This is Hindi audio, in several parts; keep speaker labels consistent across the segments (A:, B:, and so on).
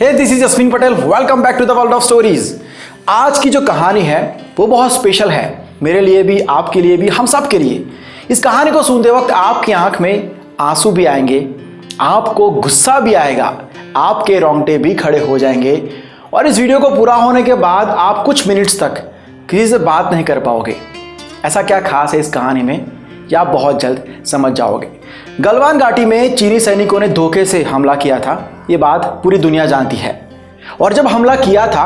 A: Hey this is Ashwin Patel, welcome back to the world of stories. आज की जो कहानी है वो बहुत स्पेशल है, मेरे लिए भी, आपके लिए भी, हम सब के लिए। इस कहानी को सुनते वक्त आपकी आंख में आंसू भी आएंगे, आपको गुस्सा भी आएगा, आपके रोंगटे भी खड़े हो जाएंगे और इस वीडियो को पूरा होने के बाद आप कुछ मिनट्स तक किसी से बात नहीं कर पाओगे। ऐसा क्या खास है इस कहानी में, यह आप बहुत जल्द समझ जाओगे। गलवान घाटी में चीनी सैनिकों ने धोखे से हमला किया था, ये बात पूरी दुनिया जानती है। और जब हमला किया था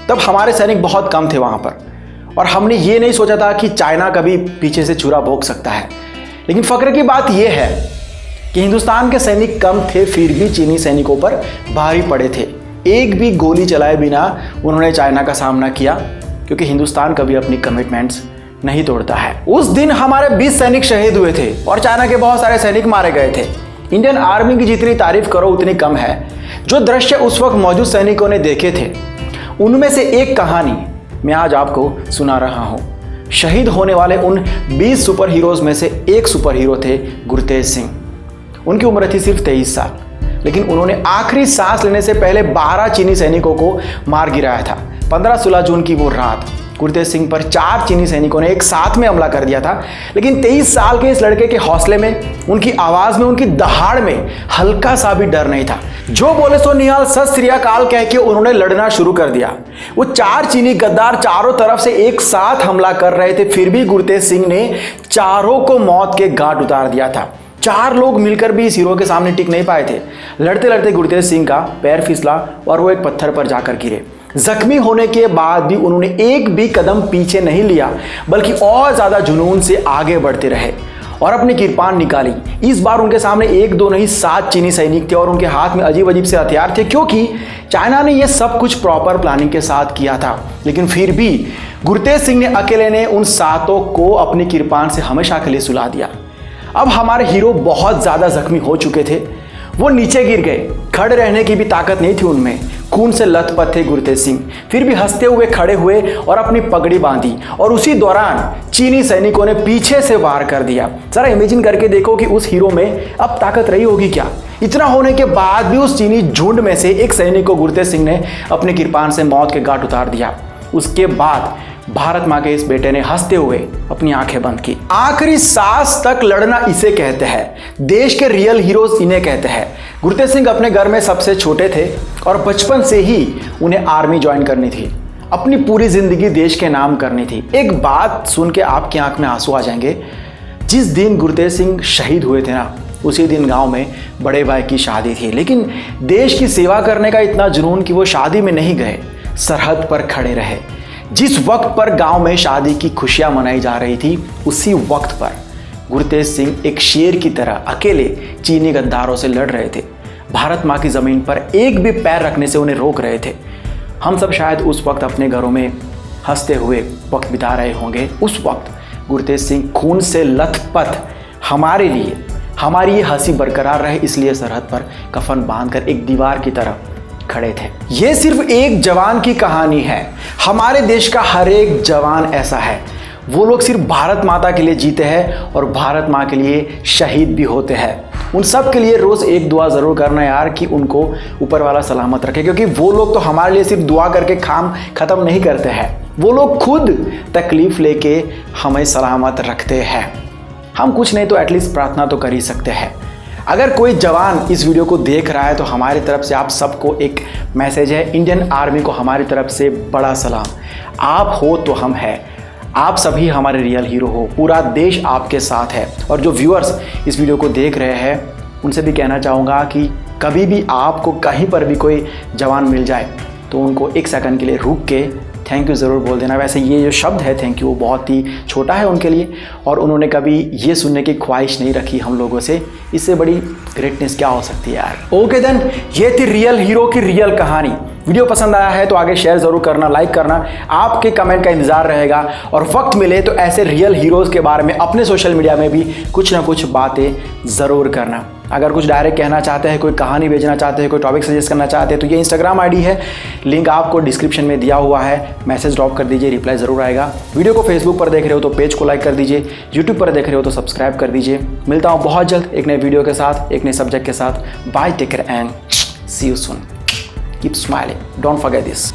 A: तब हमारे सैनिक बहुत कम थे वहां पर, और हमने ये नहीं सोचा था कि चाइना कभी पीछे से छुरा भोंक सकता है। लेकिन फक्र की बात यह है कि हिंदुस्तान के सैनिक कम थे, फिर भी चीनी सैनिकों पर भारी पड़े थे। एक भी गोली चलाए बिना उन्होंने चाइना का सामना किया, क्योंकि हिंदुस्तान कभी अपनी कमिटमेंट्स नहीं तोड़ता है। उस दिन हमारे 20 सैनिक शहीद हुए थे और चाइना के बहुत सारे सैनिक मारे गए थे। इंडियन आर्मी की जितनी तारीफ करो उतनी कम है। जो दृश्य उस वक्त मौजूद सैनिकों ने देखे थे, उनमें से एक कहानी मैं आज आपको सुना रहा हूं। शहीद होने वाले उन 20 सुपर हीरोज में से एक सुपर हीरो थे गुरतेज सिंह। उनकी उम्र थी सिर्फ 23 साल, लेकिन उन्होंने आखिरी सांस लेने से पहले 12 चीनी सैनिकों को मार गिराया था। 15-16 जून की वो रात गुरतेज सिंह पर 4 चीनी सैनिकों ने एक साथ में हमला कर दिया था। लेकिन 23 साल के इस लड़के के हौसले में, उनकी आवाज में, उनकी दहाड़ में हल्का सा भी डर नहीं था। जो बोले सो निहाल, सत श्री अकाल कह के उन्होंने लड़ना शुरू कर दिया। वो 4 चीनी गद्दार चारों तरफ से एक साथ हमला कर रहे थे, फिर भी गुरतेज सिंह ने चारों को मौत के घाट उतार दिया था। 4 लोग मिलकर भी इस हीरो के सामने टिक नहीं पाए थे। लड़ते लड़ते गुरतेज सिंह का पैर फिसला और वो एक पत्थर पर जाकर गिरे। जख्मी होने के बाद भी उन्होंने एक भी कदम पीछे नहीं लिया, बल्कि और ज्यादा जुनून से आगे बढ़ते रहे और अपनी किरपान निकाली। इस बार उनके सामने 1-2 नहीं 7 चीनी सैनिक थे और उनके हाथ में अजीब अजीब से हथियार थे, क्योंकि चाइना ने यह सब कुछ प्रॉपर प्लानिंग के साथ किया था। लेकिन फिर भी गुरतेज सिंह ने अकेले ने उन 7 को अपनी किरपान से हमेशा के लिए सुला दिया। अब हमारे हीरो बहुत ज्यादा जख्मी हो चुके थे, वो नीचे गिर गए। खड़े रहने की भी ताकत नहीं थी उनमें, खून से लथपथ थे गुरतेज सिंह। फिर भी हंसते हुए खड़े हुए और अपनी पगड़ी बांधी, और उसी दौरान चीनी सैनिकों ने पीछे से वार कर दिया। जरा इमेजिन करके देखो कि उस हीरो में अब ताकत रही होगी क्या। इतना होने के बाद भी उस चीनी झुंड में से एक सैनिक को गुरतेज सिंह ने अपनी किरपान से मौत के घाट उतार दिया। उसके बाद भारत माँ के इस बेटे ने हंसते हुए अपनी आंखें बंद की। आखिरी सांस तक लड़ना इसे कहते हैं। देश के रियल हीरोज इन्हें कहते हैं। गुरतेज सिंह अपने घर में सबसे छोटे थे और बचपन से ही उन्हें आर्मी ज्वाइन करनी थी। अपनी पूरी जिंदगी देश के नाम करनी थी। एक बात सुन के आपकी आंख में आंसू आ जाएंगे। जिस दिन गुरतेज सिंह शहीद हुए थे ना, उसी दिन गांव में बड़े भाई की शादी थी। लेकिन देश की सेवा करने का इतना जुनून कि वो शादी में नहीं गए, सरहद पर खड़े रहे। जिस वक्त पर गांव में शादी की खुशियां मनाई जा रही थी, उसी वक्त पर गुरतेज सिंह एक शेर की तरह अकेले चीनी गद्दारों से लड़ रहे थे। भारत माँ की ज़मीन पर एक भी पैर रखने से उन्हें रोक रहे थे। हम सब शायद उस वक्त अपने घरों में हंसते हुए वक्त बिता रहे होंगे। उस वक्त गुरतेज सिंह खून से लथपथ हमारे लिए, हमारी ये हंसी बरकरार रहे इसलिए सरहद पर कफन बांधकर एक दीवार की तरह खड़े थे। ये सिर्फ एक जवान की कहानी है। हमारे देश का हर एक जवान ऐसा है। वो लोग सिर्फ भारत माता के लिए जीते हैं और भारत माँ के लिए शहीद भी होते हैं। उन सब के लिए रोज एक दुआ जरूर करना यार, कि उनको ऊपर वाला सलामत रखे, क्योंकि वो लोग तो हमारे लिए सिर्फ दुआ करके काम खत्म नहीं करते हैं। वो लोग खुद तकलीफ लेके हमें सलामत रखते हैं। हम कुछ नहीं तो एटलीस्ट प्रार्थना तो कर ही सकते हैं। अगर कोई जवान इस वीडियो को देख रहा है तो हमारी तरफ से आप सबको एक मैसेज है। इंडियन आर्मी को हमारी तरफ से बड़ा सलाम। आप हो तो हम हैं। आप सभी हमारे रियल हीरो हो। पूरा देश आपके साथ है। और जो व्यूअर्स इस वीडियो को देख रहे हैं, उनसे भी कहना चाहूँगा कि कभी भी आपको कहीं पर भी कोई जवान मिल जाए तो उनको 1 सेकंड के लिए रुक के थैंक यू ज़रूर बोल देना। वैसे ये जो शब्द है थैंक यू, वो बहुत ही छोटा है उनके लिए, और उन्होंने कभी ये सुनने की ख्वाहिश नहीं रखी हम लोगों से। इससे बड़ी ग्रेटनेस क्या हो सकती है यार। ओके देन, ये थी रियल हीरो की रियल कहानी। वीडियो पसंद आया है तो आगे शेयर जरूर करना, लाइक करना। आपके कमेंट का इंतजार रहेगा, और वक्त मिले तो ऐसे रियल हीरोज़ के बारे में अपने सोशल मीडिया में भी कुछ ना कुछ बातें ज़रूर करना। अगर कुछ डायरेक्ट कहना चाहते हैं, कोई कहानी भेजना चाहते हैं, कोई टॉपिक सजेस्ट करना चाहते हैं, तो ये इंस्टाग्राम आईडी है, लिंक आपको डिस्क्रिप्शन में दिया हुआ है। मैसेज ड्रॉप कर दीजिए, रिप्लाई ज़रूर आएगा। वीडियो को फेसबुक पर देख रहे हो तो पेज को लाइक कर दीजिए, यूट्यूब पर देख रहे हो तो सब्सक्राइब कर दीजिए। मिलता हूँ बहुत जल्द एक नए वीडियो के साथ, एक नए सब्जेक्ट के साथ। Bye, take care and see you soon. Keep smiling, don't forget this.